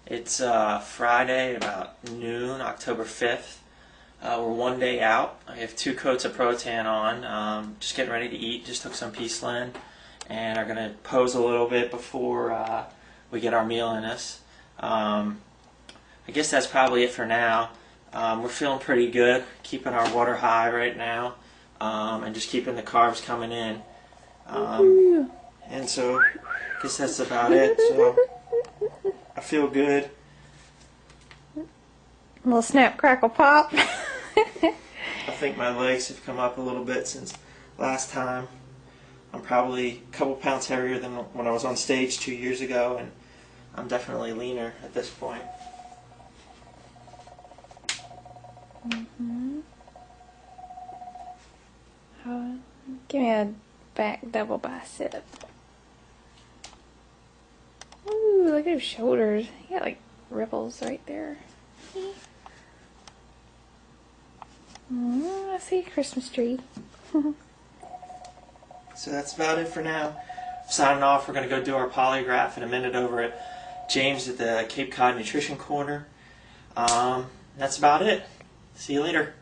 It's Friday about noon, October 5th. We're one day out. I have 2 coats of Protan on. Just getting ready to eat. Just took some Peaceland and are going to pose a little bit before we get our meal in us. I guess that's probably it for now. We're feeling pretty good, keeping our water high right now, and just keeping the carbs coming in. And so I guess that's about it. So I feel good. A little snap, crackle, pop. I think my legs have come up a little bit since last time. I'm probably a couple pounds heavier than when I was on stage 2 years ago, and I'm definitely leaner at this point. Give me a back double bicep. Ooh, look at his shoulders. He got like ripples right there. I see a Christmas tree. So that's about it for now. Signing off. We're going to go do our polygraph in a minute over at James at the Cape Cod Nutrition Corner. That's about it. See you later.